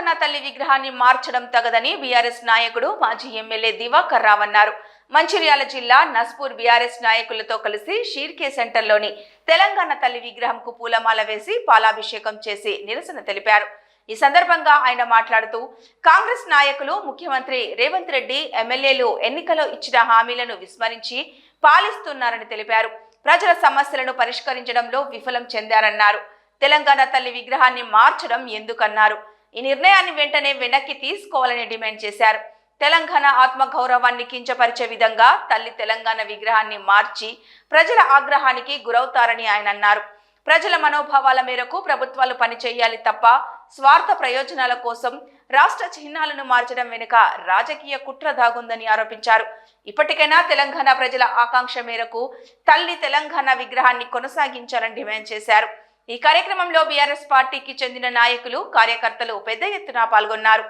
తెలంగాణ తల్లి విగ్రహాన్ని మార్చడం తగదని బీఆర్ఎస్ నాయకుడు మాజీ ఎమ్మెల్యే దివాకర్ రావు అన్నారు. మంచిర్యాల జిల్లా నస్పూర్ బీఆర్ఎస్ నాయకులతో కలిసి షీర్కే సెంటర్లోని తెలంగాణ తల్లి విగ్రహంకు పూలమాల వేసి పాలాభిషేకం చేసి నిరసన తెలిపారు. ఈ సందర్భంగా ఆయన మాట్లాడుతూ కాంగ్రెస్ నాయకులు ముఖ్యమంత్రి రేవంత్ రెడ్డి ఎమ్మెల్యేలు ఎన్నికలో ఇచ్చిన హామీలను విస్మరించి పాలిస్తున్నారని తెలిపారు. ప్రజల సమస్యలను పరిష్కరించడంలో విఫలం చెందారన్నారు. తెలంగాణ తల్లి విగ్రహాన్ని మార్చడం ఎందుకన్నారు. ఈ నిర్ణయాన్ని వెంటనే వెనక్కి తీసుకోవాలని డిమాండ్ చేశారు. తెలంగాణ ఆత్మగౌరవాన్ని కించపరిచే విధంగా తల్లి తెలంగాణ విగ్రహాన్ని మార్చి ప్రజల ఆగ్రహానికి గురవుతారని ఆయన అన్నారు. ప్రజల మనోభావాల మేరకు ప్రభుత్వాలు పనిచేయాలి తప్ప స్వార్థ ప్రయోజనాల కోసం రాష్ట్ర చిహ్నాలను మార్చడం వెనుక రాజకీయ కుట్ర దాగుందని ఆరోపించారు. ఇప్పటికైనా తెలంగాణ ప్రజల ఆకాంక్ష మేరకు తల్లి తెలంగాణ విగ్రహాన్ని కొనసాగించాలని డిమాండ్ చేశారు. ఈ కార్యక్రమంలో బీఆర్ఎస్ పార్టీకి చెందిన నాయకులు, కార్యకర్తలు పెద్ద ఎత్తున పాల్గొన్నారు.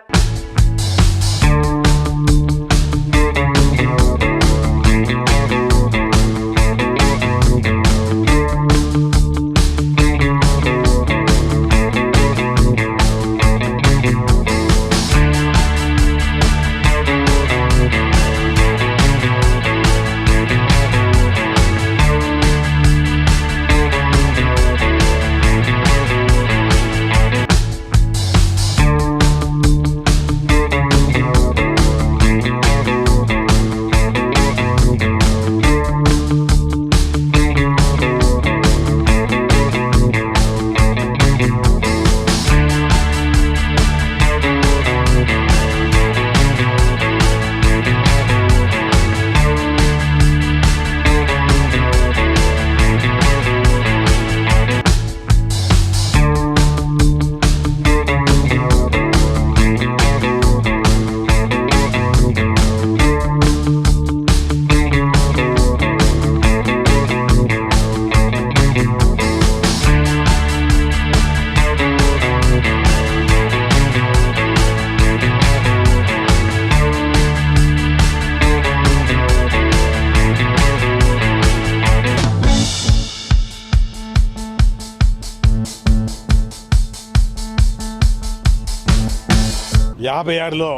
యాభై ఏడులో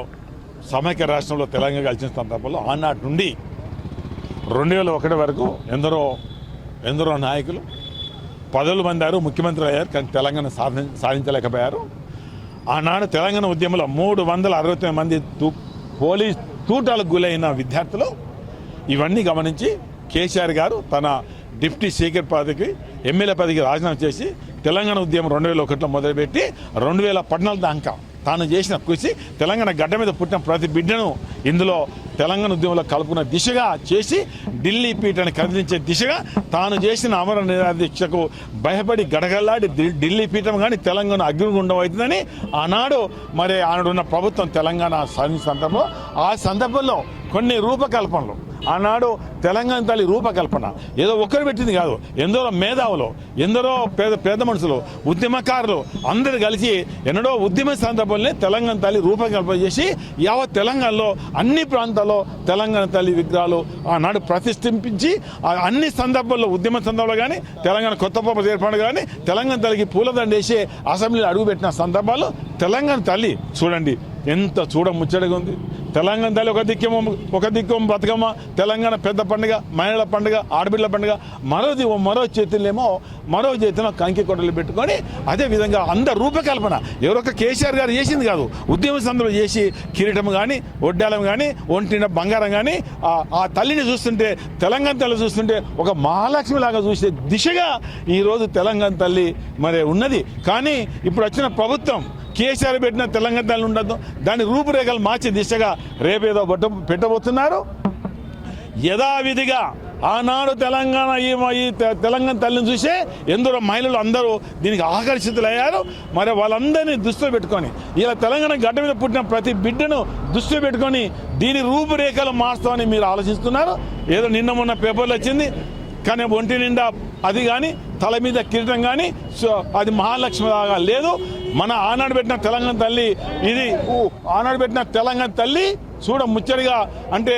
సమైక్య రాష్ట్రంలో తెలంగాణ కలిసిన సందర్భంలో ఆనాటి నుండి 2001 వరకు ఎందరో నాయకులు పదవులు పొందారు, ముఖ్యమంత్రి అయ్యారు. కానీ తెలంగాణ సాధించలేకపోయారు. ఆనాడు తెలంగాణ ఉద్యమంలో 369 మంది పోలీస్ తూటాలకు గురైన విద్యార్థులు ఇవన్నీ గమనించి కేసీఆర్ గారు తన డిప్యూటీ స్పీకర్ పదవికి, ఎమ్మెల్యే పదవికి రాజీనామా చేసి తెలంగాణ ఉద్యమం 2001లో మొదలుపెట్టి 2014 దాకా తాను చేసిన కృషి తెలంగాణ గడ్డ మీద పుట్టిన ప్రతి బిడ్డను ఇందులో తెలంగాణ ఉద్యమంలో కలుపుకున్న దిశగా చేసి ఢిల్లీ పీఠాన్ని కదిలించే దిశగా తాను చేసిన అమర నిరాదీక్షకు భయపడి గడగల్లాడి ఢిల్లీ పీఠం కానీ తెలంగాణ అగ్నిగుండం అవుతుందని ఆనాడు ఆనాడున్న ప్రభుత్వం తెలంగాణ సాధించిన ఆ సందర్భంలో కొన్ని రూపకల్పనలు ఆనాడు తెలంగాణ తల్లి రూపకల్పన ఏదో ఒక్కరు పెట్టింది కాదు. ఎందరో మేధావులు, ఎందరో పేద మనుషులు, ఉద్యమకారులు అందరూ కలిసి ఎన్నడో ఉద్యమ సందర్భంలో తెలంగాణ తల్లి రూపకల్పన చేసి యావత్ తెలంగాణలో అన్ని ప్రాంతాల్లో తెలంగాణ తల్లి విగ్రహాలు ఆనాడు ప్రతిష్ఠించి అన్ని సందర్భాల్లో ఉద్యమ సందర్భంలో కానీ తెలంగాణ కొత్త పప్ప ఏర్పాటు కానీ తెలంగాణ తల్లికి పూలదండ వేసి అసెంబ్లీలో అడుగుపెట్టిన సందర్భాలు తెలంగాణ తల్లి చూడండి ఎంత ముచ్చటగా ఉంది. తెలంగాణ తల్లి ఒక దిక్కేమో బతుకమ్మ, తెలంగాణ పెద్ద పండుగ, మహిళల పండుగ, ఆడబిడ్డల పండుగ, మరో చేతిలో కంకి కొట్టలు పెట్టుకొని అదేవిధంగా అందరు రూపకల్పన ఎవరొక కేసీఆర్ గారు చేసింది కాదు. ఉద్యమ సందర్భంలో చేసి కిరీటం కానీ, ఒడ్డాలం కానీ, ఒంటిన బంగారం కానీ ఆ తల్లిని చూస్తుంటే, తెలంగాణ తల్లి చూస్తుంటే ఒక మహాలక్ష్మి లాగా చూసే దిశగా ఈరోజు తెలంగాణ తల్లి ఉన్నది. కానీ ఇప్పుడు వచ్చిన ప్రభుత్వం కేసీఆర్ పెట్టిన తెలంగాణ తల్లి ఉండదు, దాని రూపురేఖలు మార్చే దిశగా రేపేదో పెట్టబోతున్నారు. యథావిధిగా ఆనాడు తెలంగాణ ఈ తెలంగాణ తల్లిని చూసే ఎందరో మహిళలు అందరూ దీనికి ఆకర్షితులయ్యారు. వాళ్ళందరినీ దృష్టిలో పెట్టుకొని ఇలా తెలంగాణ గడ్డ మీద పుట్టిన ప్రతి బిడ్డను దృష్టిలో పెట్టుకొని దీని రూపురేఖలు మార్స్తామని మీరు ఆలోచిస్తున్నారు. ఏదో నిన్న మొన్న పేపర్లు వచ్చింది కానీ ఒంటి నిండా అది కానీ తల మీద కిరీటం కానీ అది మహాలక్ష్మి లాగా లేదు. మన ఆనాడు పెట్టిన తెలంగాణ తల్లి ఇది ఆనాడు పెట్టిన తెలంగాణ తల్లి ముచ్చడిగా అంటే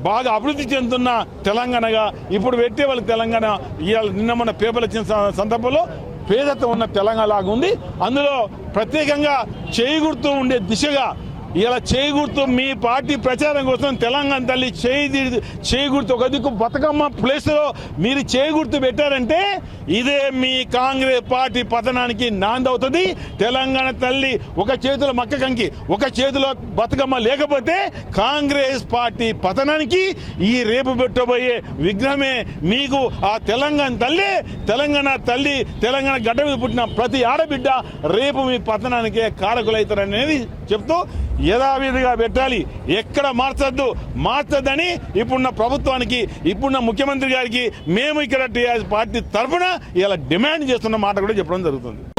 బాగా అభివృద్ధి చెందుతున్న తెలంగాణగా ఇప్పుడు పెట్టే వాళ్ళు తెలంగాణ ఇవాళ నిన్న మన పేపర్లు వచ్చిన సందర్భంలో పేదత్వం ఉన్న తెలంగాణ లాగా ఉంది. అందులో ప్రత్యేకంగా చేయి ఉండే దిశగా ఇలా చేయి మీ పార్టీ ప్రచారం కోసం తెలంగాణ తల్లి చేయి ఒక దిక్కు బతుకమ్మ ప్లేస్లో మీరు చేయి పెట్టారంటే ఇదే మీ కాంగ్రెస్ పార్టీ పతనానికి నాందవుతుంది. తెలంగాణ తల్లి ఒక చేతిలో మక్క కంకి, ఒక చేతిలో బతుకమ్మ లేకపోతే కాంగ్రెస్ పార్టీ పతనానికి ఈ రేపు పెట్టబోయే విగ్రహమే మీకు ఆ తెలంగాణ తల్లి తెలంగాణ గడ్డ మీద పుట్టిన ప్రతి ఆడబిడ్డ రేపు మీ పతనానికే కారకులవుతారనేది చెప్తూ యథావిధిగా పెట్టాలి, ఎక్కడ మార్చద్దని ఇప్పుడున్న ప్రభుత్వానికి, ఇప్పుడున్న ముఖ్యమంత్రి గారికి మేము ఇక్కడ టీఆర్ఎస్ పార్టీ తరఫున ఇలా డిమాండ్ చేస్తున్న మాట కూడా చెప్పడం జరుగుతుంది.